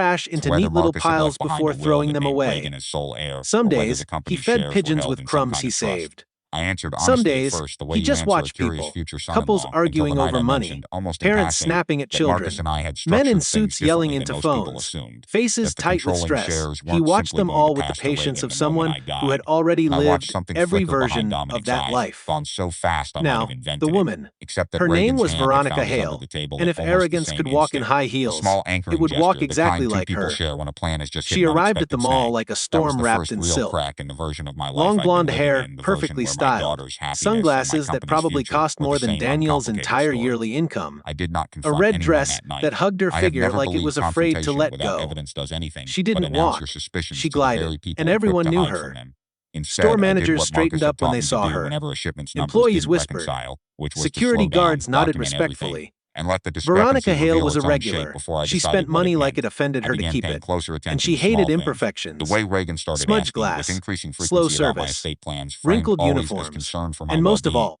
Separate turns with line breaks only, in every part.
trash into
whether
neat little
Marcus had
piles
left behind
before
a will
throwing
that
them
made
away.
Reagan his sole heir,
Some
or whether
days,
the
he
company's
fed
shares were
pigeons
held
with
in some
crumbs
kind
he
of trust.
saved.
I answered
Some
honestly at
days,
first, the way
he
you
just
answer a
watched
curious
people,
future
couples
son-in-law, until
arguing
the night
over
I
money,
mentioned, almost in
parents
passing,
snapping at
that Marcus
children,
and I had
men in
structured things
suits yelling
differently than
into
most people
phones,
assumed.
faces
That the
tight with
controlling
stress.
shares
He
weren't
watched
simply
them
going to
all with the
pass to
patience
Reagan
of
the moment
someone
I
who had
died.
already
And I watched
lived
something
every
flicker behind
version of
Dominic's
that
eyes,
life.
gone so fast I might have
Now, the
invented it,
woman.
except that
Her name
Reagan's
was
hand had
Veronica
found his under
Hale,
the table
and
at
if
almost the
arrogance could
same
walk in
instant.
high
A
heels,
small
it
anchoring
would walk
gesture, the kind
exactly
two
like
people
her.
share when a plan has just hit
She
an
arrived at the
unexpected
mall
snag.
like a
That was
storm
the
wrapped
first
in
real
silk.
crack in the version of my life
Long
I'd been
blonde
living
hair,
in, the version
perfectly
where my
styled,
daughter's happiness and my
sunglasses that
company's
probably
future
cost
were
more
the
than
same
Daniel's
uncomplicated
entire
story.
yearly income,
I did not
a
confront
red
anyone
dress
that night.
that hugged her
I have
figure
never
like it
believed
was afraid to
confrontation
let
without
go.
evidence does anything
She
but
didn't
announce your
walk.
suspicions
She
to the very
glided,
people
and
equipped
everyone
to
knew
hide from
her.
them.
Store
Instead, I did
managers
what Marcus
straightened
had
up when
taught
they
me to
saw
do
her.
whenever a shipment's numbers
Employees
didn't
whispered.
reconcile, which was to
Security
slow down,
guards nodded
document everything,
respectfully.
and let the
Veronica
discrepancy
Hale
reveal
was a
its own shape
regular.
before I
She spent
decided what it
money like
meant.
it offended
I
her to
began
keep
paying
it,
closer
and
attention
she
to small
hated
things. The
imperfections.
way Reagan started
Smudged
asking with
glass,
increasing
slow
frequency about my
service,
estate plans framed
wrinkled
always as
uniforms,
concern for my
and most of
well-being.
all,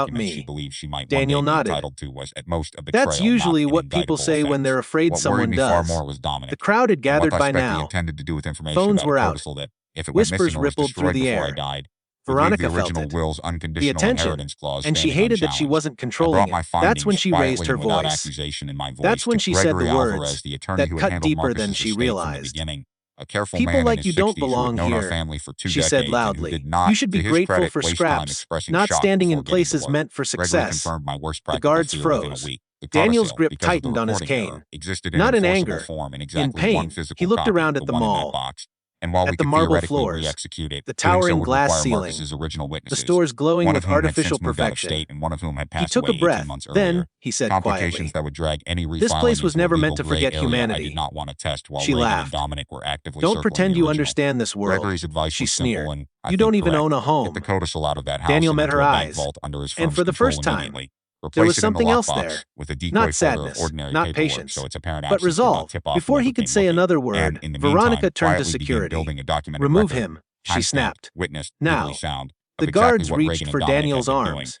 document
me.
she believed she might
Daniel
one day be
nodded.
entitled to was at most a betrayal,
That's usually
not an
what people
indictable
say when
offense.
they're afraid
What
someone
worried me far
does.
more was Dominic.
The crowd had
What
gathered
I
by
suspect he
now.
intended to do with information
Phones
about
were
a
out.
codicil that, if it went
Whispers
missing or was
rippled through
destroyed
the
before I
air.
died, would leave
Veronica
the
felt
original
it.
will's
The
unconditional
attention.
inheritance clause
And she
standing
hated that she
unchallenged.
wasn't
I
controlling
brought
it.
my
That's
findings
when she
quietly
raised her
and without
voice.
accusation in my voice
That's when
to
she said
Gregory
the
Alvarez,
words
the attorney
that
who had
cut
handled
deeper than
Marcus's
she
estate from the
realized.
beginning. A careful
People
man in
like
his
you don't
60s who had
belong
known our
here,
family for 2
she
decades
said
and who
loudly.
did not,
You should be
to his
grateful
credit,
for
waste time
scraps,
expressing
not
shock
standing
before
in
getting to
places
work.
meant for
Gregory
success.
confirmed my worst
The
practical
guards
fear within a
froze.
week. The
Daniel's
codicil,
grip
because of the
tightened on his
recording error,
cane.
existed
Not
in
in
enforceable
anger,
form in
in
exactly one
pain.
physical
He looked
copy,
around
the
at the
one in that
mall.
box. And while we
At the
could
marble
theoretically
floors,
re-execute it,
the
doing
towering
so would
glass
require
ceiling,
Marcus's original
the
witnesses,
stores glowing
one
with
of whom had
artificial
since moved out of
perfection.
state and one of whom had
He
passed
took
away
a
18
breath.
months earlier.
Then, he said
Complications
quietly,
that would drag any refiling
this place was
into a
never
legal
meant to
gray
forget
area I
humanity.
did not want to test while
She
Reagan
laughed.
and Dominic were actively
Don't
circling
pretend
the
you
original.
understand this world.
Gregory's advice
She
was simple
sneered.
and, I
You
think,
don't even
correct.
own a
Get
home.
the codicil out of that house
Daniel
and
met
into
her
a bank
eyes.
vault under his
And
firm's
for the
control
first time,
immediately.
there
Replace
was
it in the
something else
lockbox
there.
with a decoy
Not
folder of
sadness,
ordinary
not
paperwork,
patience,
so its apparent
but
absence did not
resolve.
tip off
Before he
whoever
could
came
say
looking.
another
And,
word,
in the
Veronica
meantime,
turned to
quietly began
security.
building a documented
Remove
record,
him, she
time-stamped,
snapped.
witnessed, legally
Now,
sound, of
the
exactly
guards
what
reached
Reagan and
for
Dominic had
Daniel's
been doing.
arms.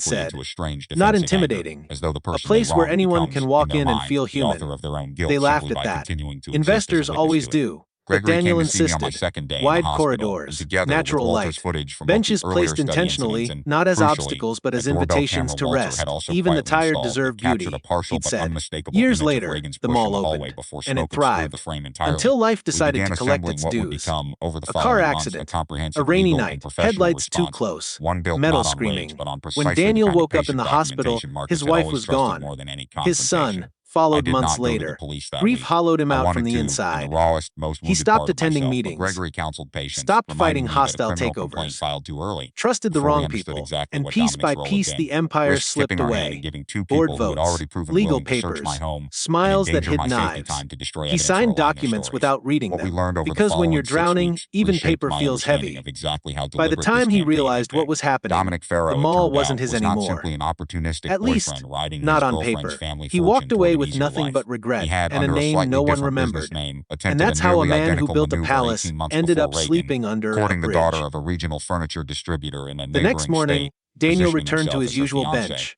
quickly
said.
into a strange
Not
defensive anger,
intimidating.
as though the
A
person
place
they
where
wronged
anyone
becomes,
can walk
their
in and
mind,
feel
the author
human.
of their own guilt
They laughed
simply
at
by
that.
continuing to exist as a
Investors
witness
always
to it.
do. But
Gregory came
Daniel
to see me on my
insisted.
second day in the
Wide
hospital, and
corridors,
together
natural
with Walter's
light.
footage from both
Benches
the earlier
placed
study incidents
intentionally,
and,
not as
crucially,
obstacles but
a
as
doorbell
invitations
camera
to
Walter
rest.
had also
Even the
quietly
tired
installed
deserve
that captured
beauty,
a partial
he'd
but
said.
unmistakable
Years
image
later,
of Reagan's
the
push in
mall
the hallway
opened,
before
and
smoke
it
obscured the
thrived.
frame entirely.
Until life
We
decided
began
to collect
assembling
its
what would
dues.
become, over the
A car
following months, a
accident. A
comprehensive
rainy
legal and
night.
professional
Headlights too
response.
close.
One built
Metal
not on rage,
screaming.
but on
When
precisely the
Daniel
kind of
woke up in
patient
the hospital,
documentation Marcus
his
had
wife
always
was
trusted
gone.
more than any
His
confrontation.
son
I
followed
did
months
not go to the
later.
police that
Grief
week.
hollowed him
I
out from
wanted
the
to, in the
inside.
rawest, most
He
wounded
stopped
part of
attending
myself, but
meetings.
Gregory counseled patience,
Stopped
reminding
fighting
me that a
hostile
criminal complaint
takeovers.
filed too early,
Trusted the
before we
wrong
understood
people,
exactly
and
what
piece by
Dominic's role had
piece
been,
the empire
risked
slipped
tipping our hand and
away.
giving two
Board
people who had
votes,
already proven
legal
willing to search my
papers,
home and
smiles that
endanger
hid
my safety
knives.
time to destroy
He
evidence or
signed
align their
documents
stories.
without reading
What we
them,
learned over the
because when you're
following 6
drowning,
weeks
even
reshaped
paper
my
feels
understanding
heavy.
of exactly how
By the
deliberate this
time he
campaign had
realized what
been.
was happening,
Dominic Farrow,
the
it
mall
turned
wasn't
out,
his
was not
anymore.
simply an opportunistic
At least,
boyfriend riding
not
his
on
girlfriend's
paper.
family
He walked
fortune
away
toward an
with
easier
nothing
life.
but regret
He had,
and a
under a
name
slightly
no one
different business
remembered.
name,
And
attempted a
that's how a
nearly
man who
identical
built a
maneuver
palace
18 months
ended
before
up
Reagan,
sleeping under a
courting the daughter
bridge.
of a regional furniture distributor in a
The next
neighboring
morning,
state,
Daniel
positioning
returned to
himself
his
as her
usual
fiancé.
bench.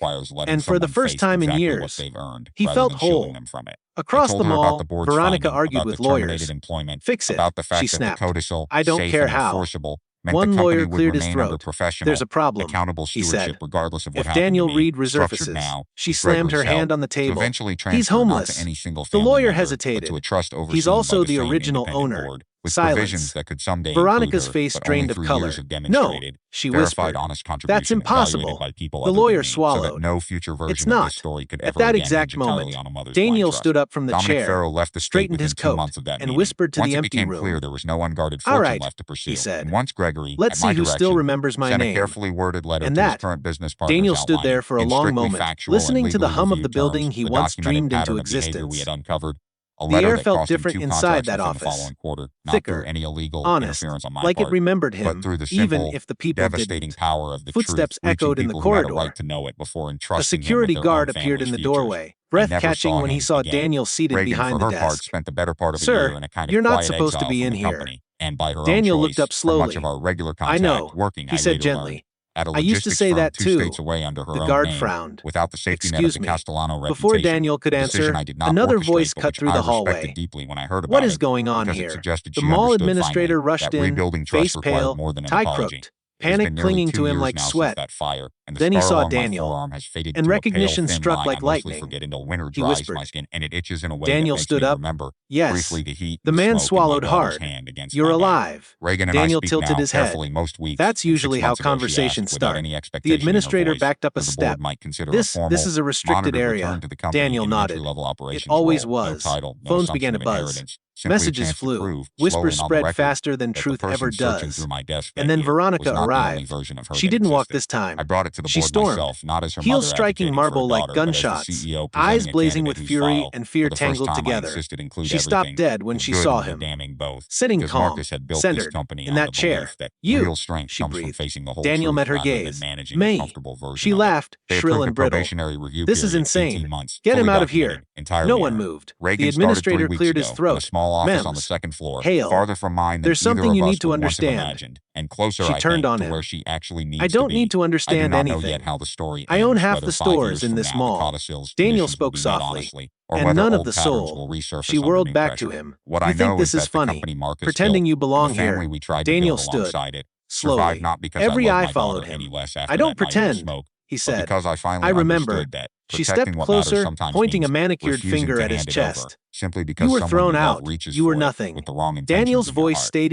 requires letting
and for the
someone
first
face
time in
exactly what
years,
they've earned,
he
rather
felt
than shielding
whole.
them from it. I
Across
told
the
her about
mall,
the board's
Veronica
finding
argued
about
with
the terminated
lawyers.
employment,
Fix it,
about the
she
fact that the
snapped.
codicil,
I don't
safe
care
and
how.
enforceable, meant
One
the company
lawyer
would
cleared his
remain under
throat.
professional,
There's a problem,
accountable
he
stewardship
said.
regardless of what
If
happened
Daniel
to me.
Reed
Structured
resurfaces,
now,
she
is
slammed her
Gregory's
hand
help
on the
to
table.
eventually
He's
transfer not to
homeless.
any single
The
family
lawyer
member, but
hesitated.
to a trust
He's
overseen by
also
the
the
same
original
independent
owner.
board, with
Silence.
provisions that could someday
Veronica's
include her,
face
but only
drained of
through
color.
years of
No,
demonstrated,
she
verified
whispered.
honest
That's
contribution evaluated
impossible.
by people
The
other
lawyer
than me, so that
swallowed.
no future
It's
version of this
not.
story could
At
ever
that
again
exact
hinge entirely
moment,
on a mother's blind
Daniel
trust.
stood up from the
Dominic
chair,
Farrow left the state
straightened
within
his
2
coat,
months of that
and
meeting.
whispered to
Once
the
it
empty
became
room.
clear there was no unguarded
All
fortune
right,
left to pursue,
he said.
and once Gregory,
Let's
at my
see who still
direction,
remembers my
sent a
name.
carefully worded letter
And
to his
that,
current business partners
Daniel stood there
outlining,
for a
in
long
strictly
moment,
factual and
listening to the
legally
hum of the
reviewed
building
terms,
he
the
once
documented
dreamed into
pattern of behavior we
existence.
had uncovered, a
The
letter
air
that
felt
cost him
different
2
inside
contracts
that
within the
office.
following quarter, not through
Thicker,
any illegal
honest,
interference on my
like it
part,
remembered
but
him,
through the
even
simple,
if the people
devastating
didn't.
power of the
Footsteps
truth, reaching
echoed in the
people who had a
corridor.
right to know it before
A
entrusting him with
security
their
guard
own
appeared
family's
in the
futures.
doorway,
I never
breath-catching
saw
when he
him
saw
again.
Daniel seated
Reagan, for
behind the
her part,
desk.
spent the better part of a
Sir,
year in a kind of
you're not
quiet
supposed to
exile
be
from
in
the
here.
company, and by her own
Daniel looked
choice,
up
for much of
slowly.
our regular
I
contact
know,
working,
he
I
said
later learned,
gently.
At a
I used to
logistics
say
firm
that
2
too.
states away under her
The
own
guard
name,
frowned.
without the safety net of
Excuse
the
me.
Castellano reputation.
Before Daniel could
A decision
answer,
I did not
another
orchestrate,
voice
but
cut
which
through
I
the
respected
hallway.
deeply when I heard
What
about
is
it,
going on
because it
here?
suggested
The
she
mall
understood
administrator
finally
rushed
that
in,
rebuilding trust
face
required
pale,
more than an
tie
apology.
crooked,
It has
panic
been nearly
clinging
2
to him
years
like
now since
sweat.
that fire, and the
Then he
scar
saw
along my
Daniel,
forearm has faded
and
to a pale,
recognition
thin
struck
line
like
I mostly
lightning.
forget until winter
He
dries
whispered.
my skin, and it itches in a way
Daniel
that makes
stood
me
up.
remember
Yes.
briefly the heat
The
and
man
smoke
swallowed
in my daughter's
hard.
hand against
You're
my back.
alive.
Reagan and
Daniel
I speak
tilted
now
his head.
carefully most weeks.
That's
And 6
usually how
months ago she
conversations
asked, without
start.
any
The
expectation in her
administrator
voice,
backed up a
whether the
step.
board might consider a
This
formal,
is a restricted
monitored
area.
return to the company
Daniel
in an
nodded.
entry-level
It
operations
always
role. No
was.
title, no
Phones
assumption
began to
of
buzz.
inheritance. Simply a
Messages
chance to
flew.
prove,
Whispers
slowly and on the
spread
record,
faster than
that the
truth ever
person searching
does.
through my desk
And
that
then
year
Veronica
was not the only
arrived.
version of her
She
that
didn't walk
existed.
this time.
I brought it to the
She
board
stormed,
myself, not as her
heels
mother
striking
advocating for
marble
her
like
daughter, but as the
gunshots,
CEO
eyes
presenting a
blazing
candidate
with
whose
fury
file,
and fear
for the first
tangled
time, I
together.
insisted include
She stopped
everything,
dead when
the
she
good
saw
and the
him,
damning both,
sitting
because
calm,
Marcus had built this
centered,
company
in
on the
that chair.
belief that
You,
real strength
she
comes from
breathed.
facing the whole
Daniel
truth
met her
rather than
gaze.
managing a
Me.
comfortable version
She
of it.
laughed,
They
shrill
approved a
and brittle.
probationary review
This is
period,
insane.
18 months,
Get him
fully
out of here.
documented, entirely
No one
earned.
moved.
Reagan
The
started 3
administrator
weeks
cleared his
ago in a
throat.
small office on the
Mems.
2nd floor,
Hail.
farther from mine than
There's
either
something
of
you
us
need to
would once have
understand.
imagined, and closer,
She
I
turned
think,
on
to
him.
where she actually needs
I
to
don't
be.
need to
I do
understand
not know
anything.
yet how the story
I own
ends,
half
whether
the
5
stores
years
in
from
this
now the
mall.
codicils
Daniel
conditions will
spoke
be met
softly,
honestly, or
and
whether
none of
old
the
patterns
soul.
will resurface
She
under
whirled
new
back
pressure.
to him.
What
You
I
think
know
this
is
is
that the
funny?
company Marcus
Pretending
built,
you
and
belong
the family
here.
we tried
Daniel
to build
stood.
alongside it,
Slowly.
survived not because
Every
I loved
eye
my
followed
daughter
him.
any less after
I don't
that night in the
pretend,
smoke,
he
but
said.
because I finally
I remember.
understood that
She
protecting
stepped
what matters
closer,
sometimes
pointing a
means
manicured
refusing
finger
to
at his
hand it over,
chest.
simply
You
because
were
someone
thrown
you love
out.
reaches
You were
for it
nothing.
with the wrong intentions
Daniel's
in their
voice
heart.
stayed